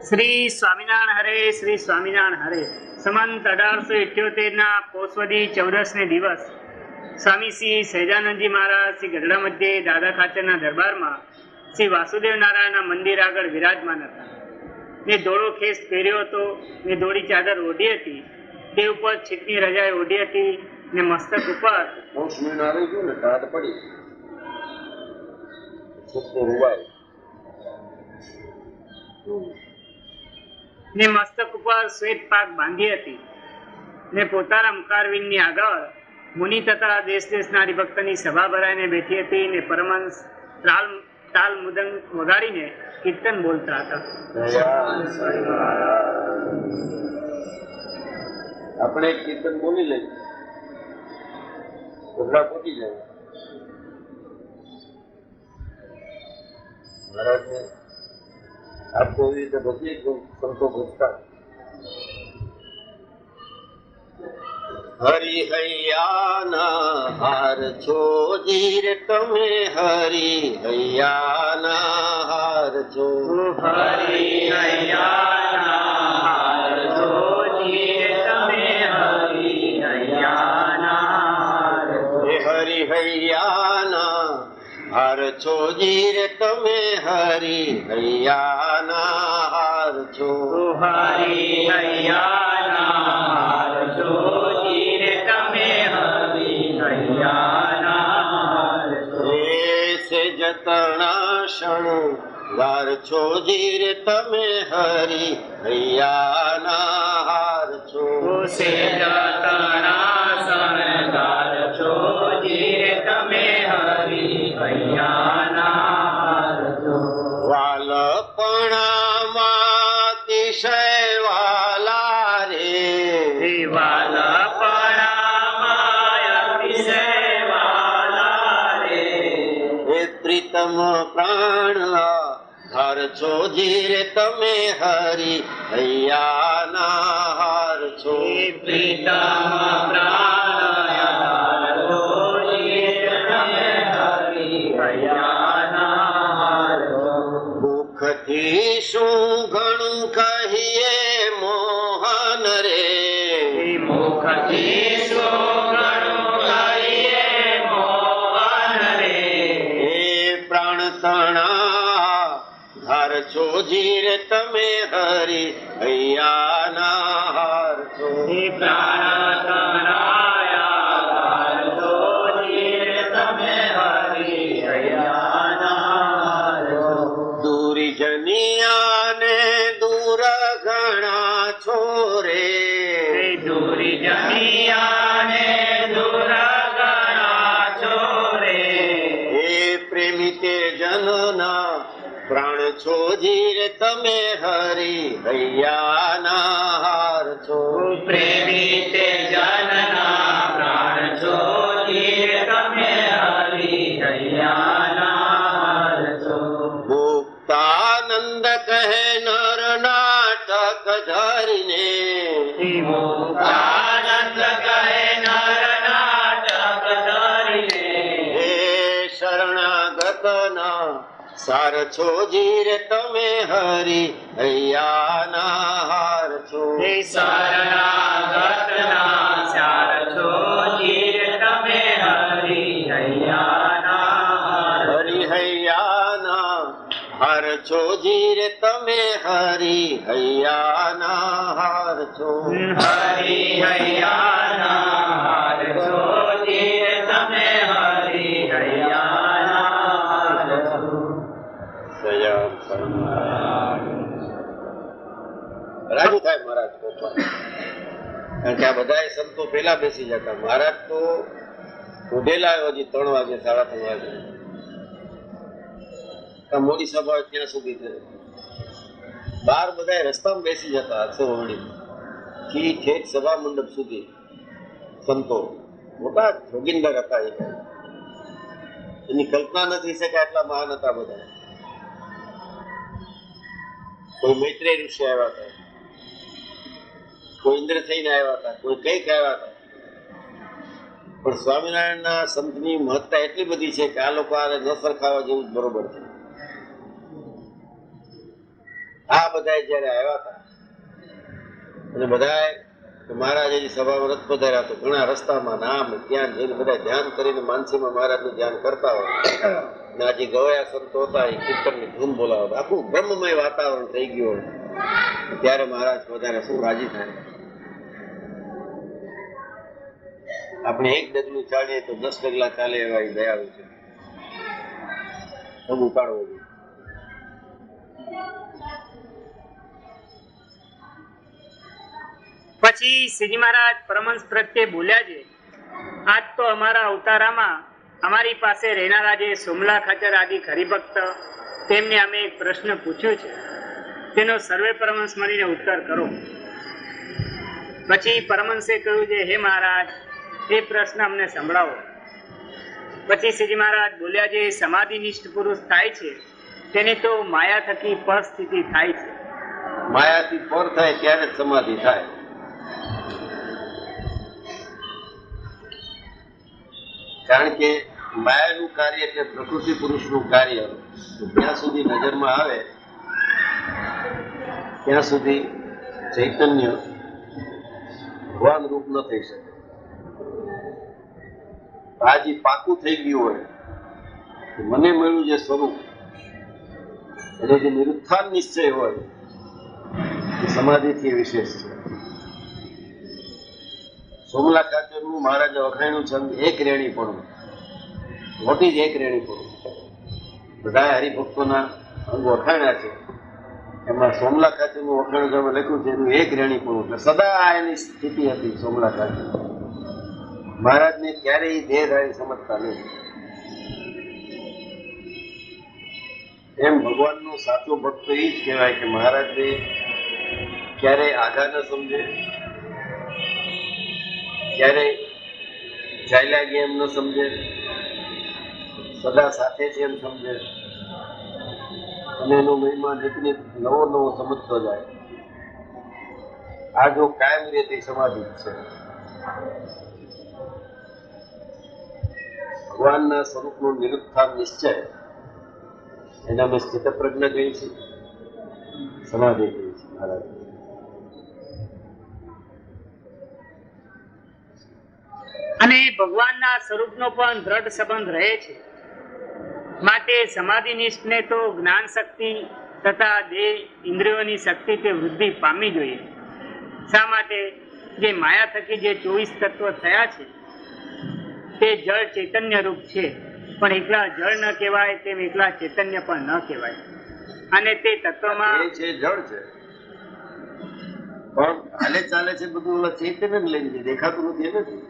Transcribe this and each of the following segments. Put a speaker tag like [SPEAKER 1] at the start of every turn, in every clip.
[SPEAKER 1] શ્રી સ્વામિનારાયણ હરે, શ્રી સ્વામિનારાયણ હરે. સંમત 1878 પોષવદી 14 દિવસ સ્વામી શ્રી સહજાનંદજી મહારાજ શ્રી ગઢડા મધ્યે દાદા ખાચરના દરબારમાં શ્રી વાસુદેવ નારાયણના મંદિર આગળ વિરાજમાન હતા. ને ધોળો ખેસ પહેર્યો હતો, ને ધોળી ચાદર ઓઢી હતી, તે ઉપર છીટની રજાઈ ઓઢી હતી, ને મસ્તક ઉપર ને મસ્તક ઉપર શ્વેત પાક બાંધી હતી, ને પોતાના મુખારવિંદની આગળ મુનિ તથા દેશ દેશના હરિભક્તની સભા ભરાઈને બેઠી હતી, ને પરમહંસ તાલ મુદંગ વગાડીને કીર્તન બોલતા હતા.
[SPEAKER 2] આપણે કીર્તન બોલી લઈએ, પહોંચી જાય. મહારાજને આપકો એવી રીતે બધી સંતો પૂછતા હરિ હૈયાના હાર છો ધીર તમે, હરિ હૈયાના હાર છો,
[SPEAKER 1] હરિ હૈયાના હાર છો ધીર તમે, હરિ હૈયાના હાર છો.
[SPEAKER 2] હરિ હૈયાના હાર છો ધીર તમે, હરિ હૈયાના હાર છો,
[SPEAKER 1] હરિ હૈયાના હાર છો ધીર તમે, હરિ હૈયાના હાર છો.
[SPEAKER 2] જતણા શણગાર છો ધીર તમે, હરિ હૈયાના હાર છો,
[SPEAKER 1] જતણા શણગાર છો ધીર તમે, હરિ હૈયાના હાર છો.
[SPEAKER 2] વાલપણામાં અતિશય વાલા રે,
[SPEAKER 1] વાલપણામાં અતિશય વાલા રે,
[SPEAKER 2] પ્રીતમ પ્રાણ હાર છો ધીર તમે, હરિ હૈયાના હાર છો,
[SPEAKER 1] પ્રીતમ પ્રાણ હાર છો ધીર તમે, હરિ હૈયાના હાર છો.
[SPEAKER 2] મુખથી શું ઘણું કહીએ મોહન રે,
[SPEAKER 1] મુખથી શું ઘણું કહીએ મોહન રે,
[SPEAKER 2] પ્રાણ તણા હાર છો ધીર તમે, હરિ હૈયાના હાર છો,
[SPEAKER 1] પ્રાણ તણાયા હાર છો ધીર તમે, હરિ હૈયાના હાર છો.
[SPEAKER 2] દૂરી જનિયાને દૂર ઘણા છો રે,
[SPEAKER 1] દૂરી જનિયાને દૂર ઘણા છો રે,
[SPEAKER 2] પ્રેમી તે જનના પ્રાણ છો ધીર તમે, હરિ હૈયાના હાર છો,
[SPEAKER 1] પ્રેમી તે જનના પ્રાણ છો ધીર તમે, હરિ હૈયાના હાર છો.
[SPEAKER 2] મુક્તાનંદ કહે નર નાટક ધરીને,
[SPEAKER 1] મુક્તાનંદ કહે નર નાટક ધરીને,
[SPEAKER 2] શરણાગતના સાર છો ધીર તમે, હરિ હૈયાના હાર છો,
[SPEAKER 1] શરણાગતના સાર છો ધીર તમે, હરિ હૈયાના હાર.
[SPEAKER 2] હરિ હૈયાના હાર છો ધીર તમે, હરિ હૈયાના હાર છો,
[SPEAKER 1] હરિ હૈયાના હાર છો ધીર તમે, હરિ હૈયાના હાર છો.
[SPEAKER 2] રાજુ થાય મહારાજ પોપા, કારણ કે આ બધા સંતો પેલા બેસી જતા. મહારાજ તો ઉઠેલા હજી 3 વાગે 3:30 વાગે, મોડી સભા ત્યાં સુધી કરે. બહાર બધા રસ્તામાં બેસી જતા અક્ષરવડી થી ઠેઠ સભા મંડપ સુધી. સંતો મોટા જોગીન્દર હતા, એની કલ્પના નથી શકે આટલા મહાન હતા બધા. કોઈ મૈત્રેય ઋષિ આવ્યા હતા, કોઈ ઇન્દ્ર થઈને આવ્યા હતા, કોઈ કઈક આવ્યા હતા, પણ સ્વામિનારાયણના સંતની મહત્તા એટલી બધી છે કે આ લોકો આને ન સરખાવા જેવું જ બરોબર છે. આ બધા જયારે આવ્યા હતા અને બધા મહારાજે સભામાં રથ પધાર્યા તો ઘણા રસ્તામાં નામ ત્યાં જઈને બધા ધ્યાન કરીને માનસીમાં મહારાજનું ધ્યાન કરતા હોય અને આ જે ગવાયા સંતો હતા એ કીર્તનની ધૂન બોલાવતા આખું બ્રહ્મમય વાતાવરણ થઈ ગયું હોય ત્યારે મહારાજ વધારે શું રાજી થાય. આપણે એક ડગલું ચાલીએ તો 10 ડગલા ચાલે એવા એ દયાળુ છે. બધું કાઢવું જોઈએ.
[SPEAKER 1] પછી શ્રીજી મહારાજ પરમહંસ પ્રત્યે બોલ્યા છે, આજ તો અમારા અવતારામાં અમારી પાસે રહેનારા જે સોમલા ખાચર આદિ હરિભક્ત તેમને અમે એક પ્રશ્ન પૂછ્યો છે, તેનો સર્વે પરમહંસ મળીને ઉત્તર કરો. પછી પરમહંસે કહ્યું છે, હે મહારાજ, એ પ્રશ્ન અમને સંભળાવો. પછી શ્રીજી મહારાજ બોલ્યા છે, સમાધિનિષ્ઠ પુરુષ થાય છે તેની તો માયા થકી પર સ્થિતિ થાય છે.
[SPEAKER 2] માયાથી પર થાય ત્યારે જ સમાધિ થાય. કારણ કે માયાનું કાર્ય એટલે પ્રકૃતિ પુરુષનું કાર્ય જ્યાં સુધી નજરમાં આવે ત્યાં સુધી ચૈતન્ય ભગવાન રૂપ ન થઈ શકે. આ જે પાકું થઈ ગયું હોય મને મળ્યું જે સ્વરૂપ એટલે જે નિરુત્થાન નિશ્ચય હોય એ સમાધિથી વિશેષ છે. સોમલા ખાચરનું મહારાજે વખાણ્યું છે એક રેણી પણ મોટી જ એક રેણી પણ બધા હરિભક્તોના અંગ વખાણ્યા છે. એમાં સોમલા ખાચરનું વખાણ લખ્યું છે એનું એક રેણી પણ એટલે સદા એની સ્થિતિ હતી. સોમલા ખાચર મહારાજને ક્યારેય દેહધારી સમજતા નહીં. એમ ભગવાનનો સાચો ભક્ત એ જ કહેવાય કે મહારાજને ક્યારેય આઘા ન સમજે, ક્યારે ચાલ્યા ગયા એમ ન સમજે, સદા સાથે છે એમ સમજે અને એનો મહિમા નીતિ નવો નવો સમજતો જાય. આ જો કાયમ રહેતી સમાધિ છે. ભગવાનના સ્વરૂપનું નિરુત્થાન નિશ્ચય એને અમે સ્થિત પ્રજ્ઞા કહી છે, સમાધિ કહી છે. મહારાજ
[SPEAKER 1] અને ભગવાનના સ્વરૂપનો પણ દ્રઢ સંબંધ રહે છે. માટે સમાધિનિષ્ઠને તો જ્ઞાન શક્તિ તથા દેહ ઇન્દ્રિયોની શક્તિ તે વૃદ્ધિ પામવી જોઈએ. શા માટે? જે માયા થકી જે 24 તત્વ થયા છે તે જળ ચૈતન્ય રૂપ છે, પણ એકલા જળ ન કહેવાય તેમ એકલા ચૈતન્ય પણ ન કહેવાય. અને તે તત્વમાં
[SPEAKER 2] એ છે જળ છે પણ હાલે ચાલે છે બધું ઓલા ચૈતન્ય લઈને છે, દેખાતું નથી. એ નથી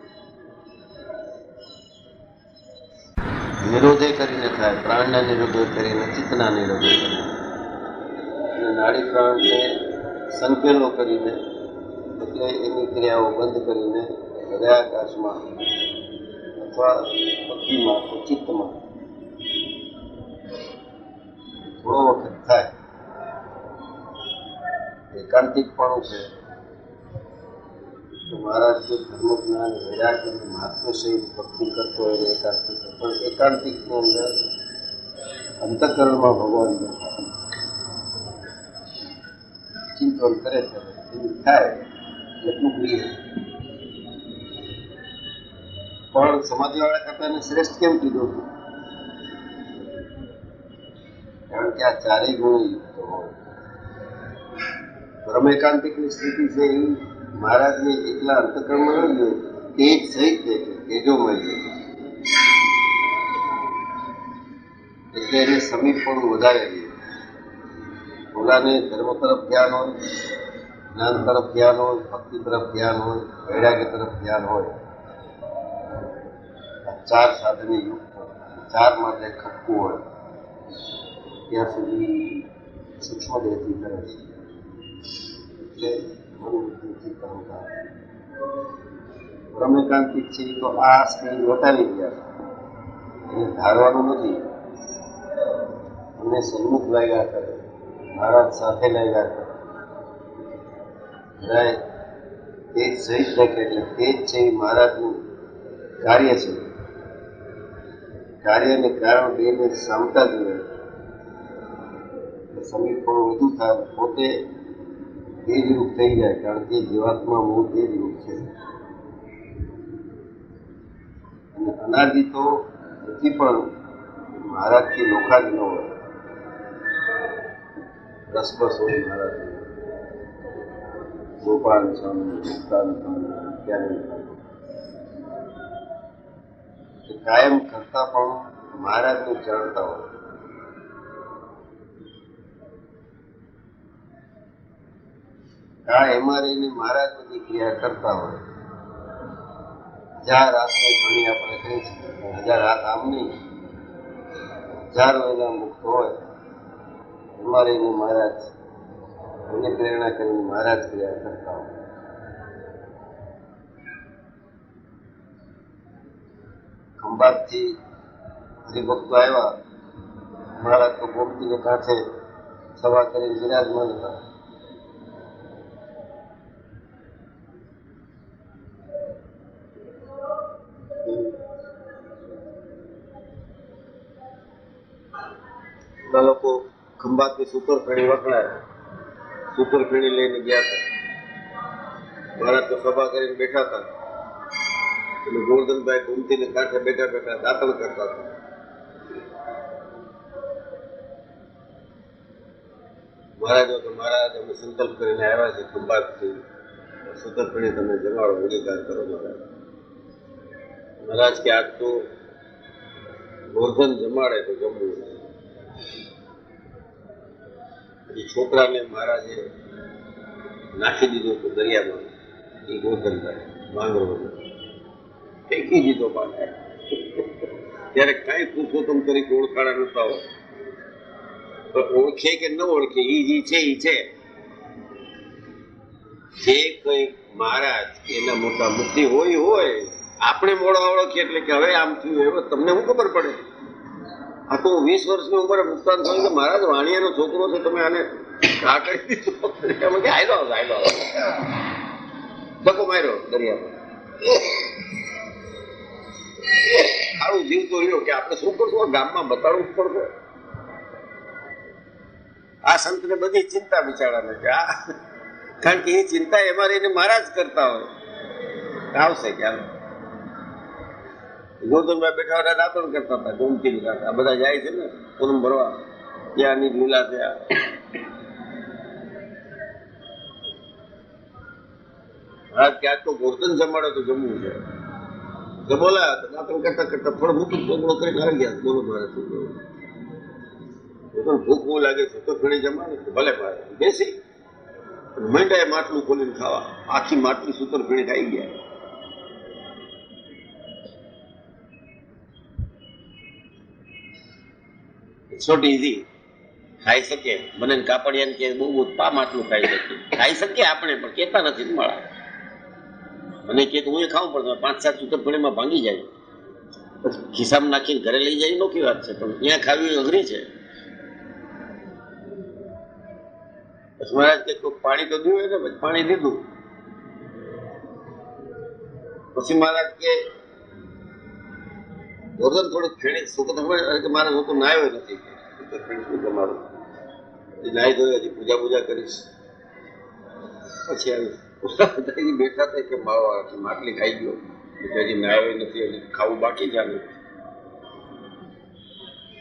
[SPEAKER 2] નિરોધે કરીને થાય, પ્રાણના નિરોધે કરીને, ચિત્તના નિરોધે કરીને અને નાડી પ્રાણને સંકેલો કરીને એટલે એની ક્રિયાઓ બંધ કરીને હૃદયાકાશમાં અથવા બુદ્ધિમાં કે ચિત્તમાં થોડો વખત થાય. એકાંતિકપણું છે તો મહારાજ જો ધર્મ જ્ઞાન વૈરાગ અને મહાત્મ્ય સહિત ભક્તિ કરતો હોય એકાંતિક, પણ એકાંતિકની અંદર અંતઃકરણમાં ભગવાન ચિંતન કરે છે એવું થાય એટલું પ્રિય. પણ સમાધિવાળા કરતા એને શ્રેષ્ઠ કેમ કીધું? કારણ કે આ ચારેય ગુણો યુક્ત હોય. પરમ એકાંતિકની સ્થિતિ છે એ મહારાજને એકલા અંતઃકરણમાં ન જોઈએ, તેજ સહિત દેખે, તેજોમય દેખે એટલે એને સમીપ પણ વધારે રહે. ઓલાને ધર્મ તરફ ધ્યાન હોય, જ્ઞાન તરફ ધ્યાન હોય, ભક્તિ તરફ ધ્યાન હોય, વૈરાગ્ય તરફ ધ્યાન હોય. આ ચાર સાધને યુક્ત ચાર માટે ખપવું હોય ત્યાં સુધી સૂક્ષ્મ દેહથી કરે છે. પરમ એકાંતિક છે તો આ સ્ટેજ વટાવી ગયા છે, એને ધારવાનું નથી. એને સન્મુખ લાગ્યા કરે, મહારાજ સાથે લાગ્યા કરે, તેજ સહિત દેખે એટલે તેજ છે એ મહારાજનું કાર્ય છે. કાર્ય અને કારણ બેને સામતા જોઈએ. સમીપ પણ વધુ થાય, પોતે તે જ રૂપ થઈ જાય, કારણ કે જીવાત્મા મૂળ તે જ રૂપ છે. અને અનાદિ તો હજી પણ મહારાજથી નોખા જ ન હોય. રસબસ હોય મહારાજ, ગોપાલ સ્વામી, મુક્તાન સ્વામી, નિત્યાનંદ સ્વામી કાયમ કરતા પણ મહારાજને જાણતા હોય. એમાં રહીને મહારાજ બધી ક્રિયા કરતા હોય. 1000 હાથની ઘણી આપણે કહી શકીએ, 1000 હાથ આમ નહીં, 1000 મહિના મુક્ત હોય એમાં રહીને મહારાજ એને પ્રેરણા કરીને મહારાજ ક્રિયા કરતા હોય. ખંભાતથી હરિભક્તો આવ્યા, મહારાજ તો ગોમતીને કાંઠે સભા કરીને વિરાજમાન હતા. લોકો ખંભાતની સૂતરફેણી વખણાય, સૂતરફેણી લઈને ગયા હતા. મહારાજ તો સભા કરીને બેઠા હતા, એટલે ગોરધનભાઈ ગોમતીને કાંઠે બેઠા બેઠા દાતણ કરતા હતા. મહારાજો તો મહારાજ અમે સંકલ્પ કરીને આવ્યા છે ખંભાતથી, સૂતરફેણી તમે જમાડો, અધિકાર કરો મહારાજ. મહારાજ કે આજ તો ગોરધન જમાડે તો જમવું. છોકરાને મહારાજે નાખી દીધો હતો દરિયામાં, એ ગોરધનભાઈ માંગરો ફેંકી દીધો પાછા. ત્યારે કઈ પુરુષોત્તમ તરીકે ઓળખાડા નતા હોય, ઓળખે કે ન ઓળખે એ જે છે એ છે. જે કઈ મહારાજ એના મોટા મુક્તિ હોય આપણે મોડા ઓળખીએ એટલે કે હવે આમ થયું, એવો તમને શું ખબર પડે? આ તો 20 વર્ષની ઉંમરે મુક્તાન થયું કે મહારાજ વાણિયાનો છોકરો છે, તમે આને આ કરી દીધો. હાયલો ધક્કો માર્યો દરિયામાં. સારું જીવતો રહ્યો કે આપણે શું કરશું, ગામમાં બતાડવું પડશે. આ સંતને બધી ચિંતા બિચારાને કે કારણ કે એ ચિંતા એમાં રહીને મહારાજ કરતા હોય, આવશે ક્યારે. ગોરધનભાઈ બેઠા બેઠા દાતણ કરતા હતા ગોમતી કાંઠે. આ બધા જાય છે ને પૂનમ ભરવા, ત્યાંની લીલા ત્યાં. મહારાજ કે આજ તો ગોરધન જમાડે તો જમવું છે. જમોલા દાતણ કરતા કરતા થોડો મૂકી ચોગડો કરીને આવી ગયા. બોલો મહારાજ ભૂખ બહુ લાગે છે તો ઘણી જમાડે ભલે મહારાજ બેસી મંડાએ માટલું ખોલીને ખાવા. આખી માટલી સૂતરફેણી ખાઈ ગયા. છોટી ઈઝી ખાઈ શકે. મને કાપડિયાને કે બહુ પા માટલું ખાઈ શકીએ આપણે, પણ કેતા નથી મળા. મને કે હું ખાવું પડે 5-7 સૂતરફેણીમાં ભાંગી જાય, પછી ખિસ્સામાં નાખીને ઘરે લઈ જાય નોખી વાત છે, પણ ત્યાં ખાવી અઘરી છે. પછી મહારાજ કે પાણી તો દીધું ને, પછી પાણી દીધું. પછી મહારાજ કે ગોરધન થોડુંક ફેણી કે મારે હું તો નાયો નથી, શું તમારું નાહી ધોઈ હજી પૂજા કરીશ. પછી આવી બેઠા હતા કે માટલી ખાઈ ગયો, હજી નાયો નથી, હજી ખાવું બાકી છે.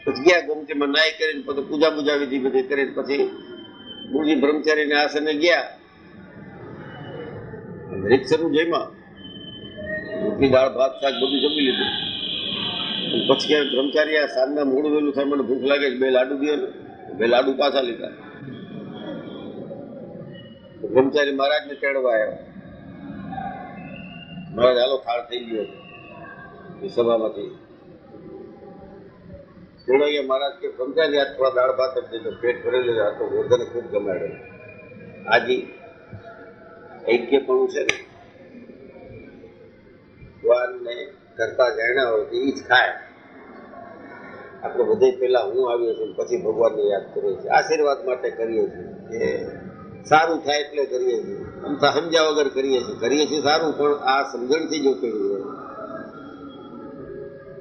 [SPEAKER 2] પછી ગયા ગોમતીમાં નાહી કરીને પછી પૂજા વિધિ બધી કરીને પછી ગુરુજી બ્રહ્મચારીને આસને ગયા. રીતસરનું જમ્યા, રોટલી દાળ ભાત શાક બધું જમી લીધું. પછી ક્યાંય બ્રહ્મચારી આ સાંજના મોડું વહેલું થાય, મને ભૂખ લાગે છે, 2 લાડુ દે ને, 2 લાડુ પાછા લીધા. બ્રહ્મચારી મહારાજને તેડવા આવ્યા. મહારાજ હાલો થાળ થઈ ગયો સભામાંથી. તેડવા મહારાજ કે બ્રહ્મચારી આ થોડા દાળ ભાત જ દેજો, પેટ ભરેલું. આ તો ગોરધને ખૂબ ગમાડે. આજી ઐક્યપણું છે ને, ભગવાનને કરતા જાણ્યા હોય તો એ જ ખાય. આપણે બધે પહેલા હું આવ્યો છું પછી ભગવાનને યાદ કરીએ છીએ, આશીર્વાદ માટે કરીએ છીએ, કે સારું થાય એટલે કરીએ છીએ. આમ તો સમજ્યા વગર કરીએ છીએ સારું, પણ આ સમજણથી જો કર્યું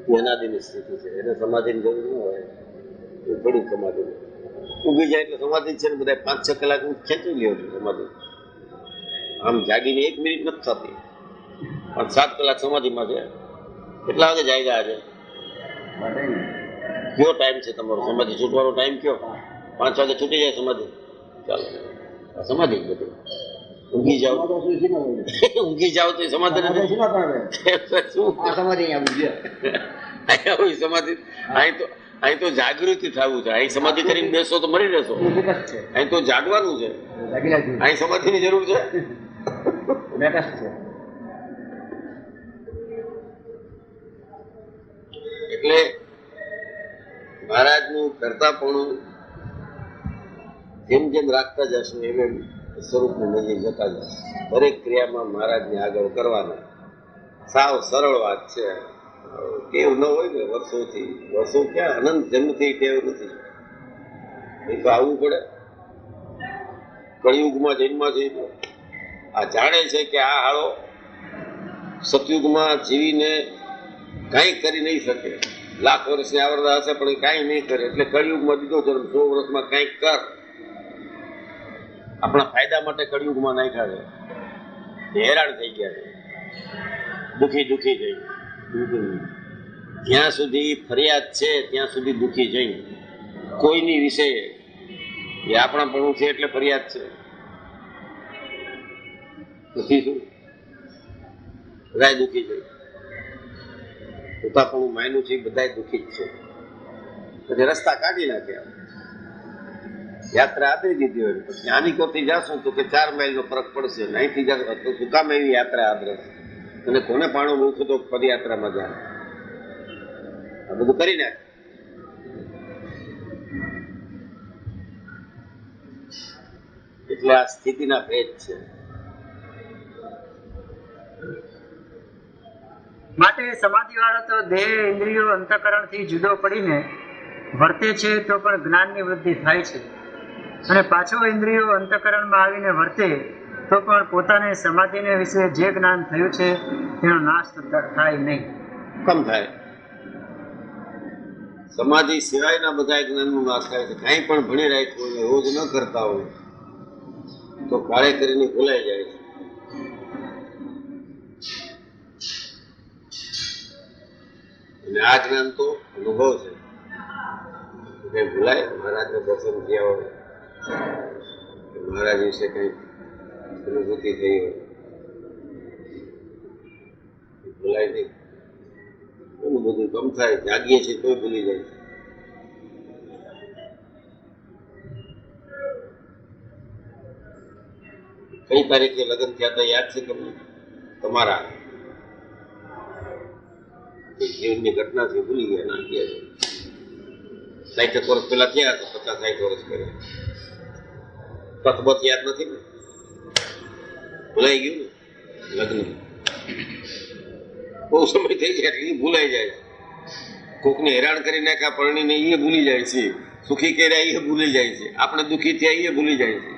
[SPEAKER 2] હોય અનાદિની સ્થિતિ છે, એને સમાધિની જરૂર ન હોય. એ થોડી સમાધિ ઊંઘી જાય એટલે સમાધિ છે ને બધા 5-6 કલાક હું ખેંચી લ્યો છું સમાધિ. આમ જાગીને 1 મિનિટ નથી થતી, પણ 7 કલાક સમાધિમાં છે. કેટલા વાગે જાગ્યા છે? કયો ટાઈમ છે તમારો સમાધિ છૂટવાનો ટાઈમ કયો? 5 વાગે છૂટી જાય સમાધિ. ચાલો સમાધિ જ બધું. ઊંઘી જાઓ ઊંઘી જાઓ તો સમાધિ નથી. સમાધિ અહીં તો જાગૃતિ થવું છે. અહીં સમાધિ કરીને બેસો તો મરી રહેશો. અહીં તો જાગવાનું છે. અહીં સમાધિની જરૂર છે. એટલે મહારાજનું કરતાપણું જેમ જેમ રાખતા જશો એમ એમ સ્વરૂપની નજીક જતા જશે. દરેક ક્રિયામાં મહારાજને આગળ કરવાના. સાવ સરળ વાત છે. ટેવ ન હોય ને વર્ષો ક્યાં અનંત જન્મથી ટેવ નથી. એ તો આવવું પડે. કળિયુગમાં જન્મમાં છે આ જાણે છે કે આ હાળો સતયુગમાં જીવીને કાંઈ કરી નહીં શકે. લાખ વર્ષની આવરદા હશે પણ એ કાંઈ નહીં કરે. એટલે કળિયુગમાં દીધો જન્મ. 100 વર્ષમાં કાંઈક કર. આપણા ફાયદા માટે કળિયુગમાં નાખ્યા છે. હેરાન થઈ ગયા છે. દુઃખી થઈ. જ્યાં સુધી ફરિયાદ છે ત્યાં સુધી દુઃખી જઈ. કોઈની વિશે એ આપણાપણું છે એટલે ફરિયાદ છે. પછી શું? બધા દુઃખી જઈ. પોતાપણું માયનું છે બધા દુઃખી જ છે. પછી રસ્તા કાઢી નાખ્યા. યાત્રા આદરી દીધી હોય પછી આનિકોથી જાશો તો કે 4 માઇલનો ફરક પડશે. અહીંથી જાશો તો શું કામ એવી યાત્રા આદરે? અને કોને પાણું મૂકું તો પદયાત્રામાં જાય. આ બધું કરી નાખે. એટલે આ સ્થિતિના ભેદ છે.
[SPEAKER 1] માટે સમાધિ વાળો તો દેહ ઇન્દ્રિયો અંતઃકરણથી જુદો પડીને વર્તે છે તો પણ જ્ઞાનની વૃદ્ધિ થાય છે, અને પાછો ઇન્દ્રિયો અંતઃકરણમાં આવીને વર્તે તો પણ પોતાને સમાધિને વિશે જે જ્ઞાન થયું છે તેનો નાશ થાય નહીં.
[SPEAKER 2] કમ થાય? સમાધિ સિવાયના બધા જ્ઞાનનો નાશ થાય છે. કાંઈ પણ ભણી રાખ્યું હોય રોજ ન કરતા હોય તો કાળે કરીને ભૂલાઈ જાય છે. અને આ જ્ઞાન તો અનુભવ છે. કઈ ભૂલાય? મહારાજને દર્શન થયા હોય, મહારાજ વિશે કઈ અનુભૂતિ થઈ હોય, ભૂલાય નહીં. એનું બધું કમ થાય. જાગીએ છીએ તોય ભૂલી જાય છે. કઈ તારીખે લગ્ન થયા હતા યાદ છે તમને? તમારા જીવનની ઘટના છે, ભૂલી ગયા ના ગયા છે. 60 વર્ષ પહેલા થયા હતા, 50-60 વર્ષ પહેલા. તથબત યાદ નથી ને? ભૂલાઈ ગયું ને લગ્ન. બહુ સમય થઈ જાય એટલે ભૂલાઈ જાય. કોકને હેરાન કરી નાખ્યા પરણીને એ ભૂલી જાય છે. સુખી કર્યા એ ભૂલી જાય છે. આપણે દુઃખી થયા એ ભૂલી જાય છે.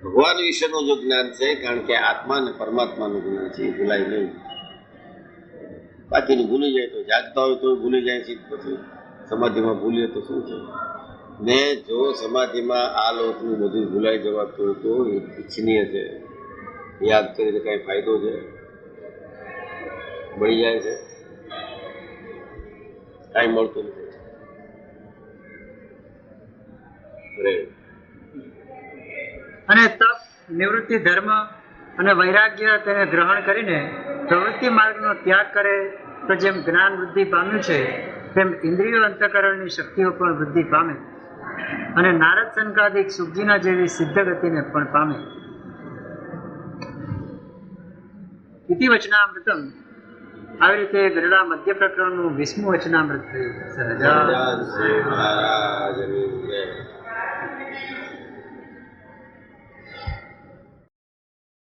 [SPEAKER 2] ભગવાન વિશેનું જો જ્ઞાન છે, કારણ કે આત્મા અને પરમાત્માનું જ્ઞાન છે, એ ભૂલાય નહીં. બાકીનું ભૂલી જાય તો જાગતા હોય તો ભૂલી જાય છે. પછી સમાધિમાં ભૂલીએ તો શું છે? ને જો સમાધિમાં આ લોકનું બધું ભૂલાઈ જવાતું હોય તો ઈચ્છનીય છે. યાદ કરીને કઈ ફાયદો છે? મળી જાય છે? કાંઈ મળતું નથી.
[SPEAKER 1] અને તપ, નિવૃત્તિ, ધર્મ અને વૈરાગ્ય તેને ગ્રહણ કરીને પ્રવૃત્તિ માર્ગનો ત્યાગ કરે તો જેમ જ્ઞાન વૃદ્ધિ પામ્યું છે તેમ ઇન્દ્રિયો અંતઃકરણની શક્તિઓ પણ વૃદ્ધિ પામે અને નારદ સંકાદિક સુખજીના જેવી સિદ્ધ ગતિને પણ પામે. ઇતિ વચનામૃતમ. આવી રીતે ગરડા મધ્ય પ્રકરણનું 20મું વચનામૃત થયું. સહજાનંદ
[SPEAKER 2] મહારાજની જય.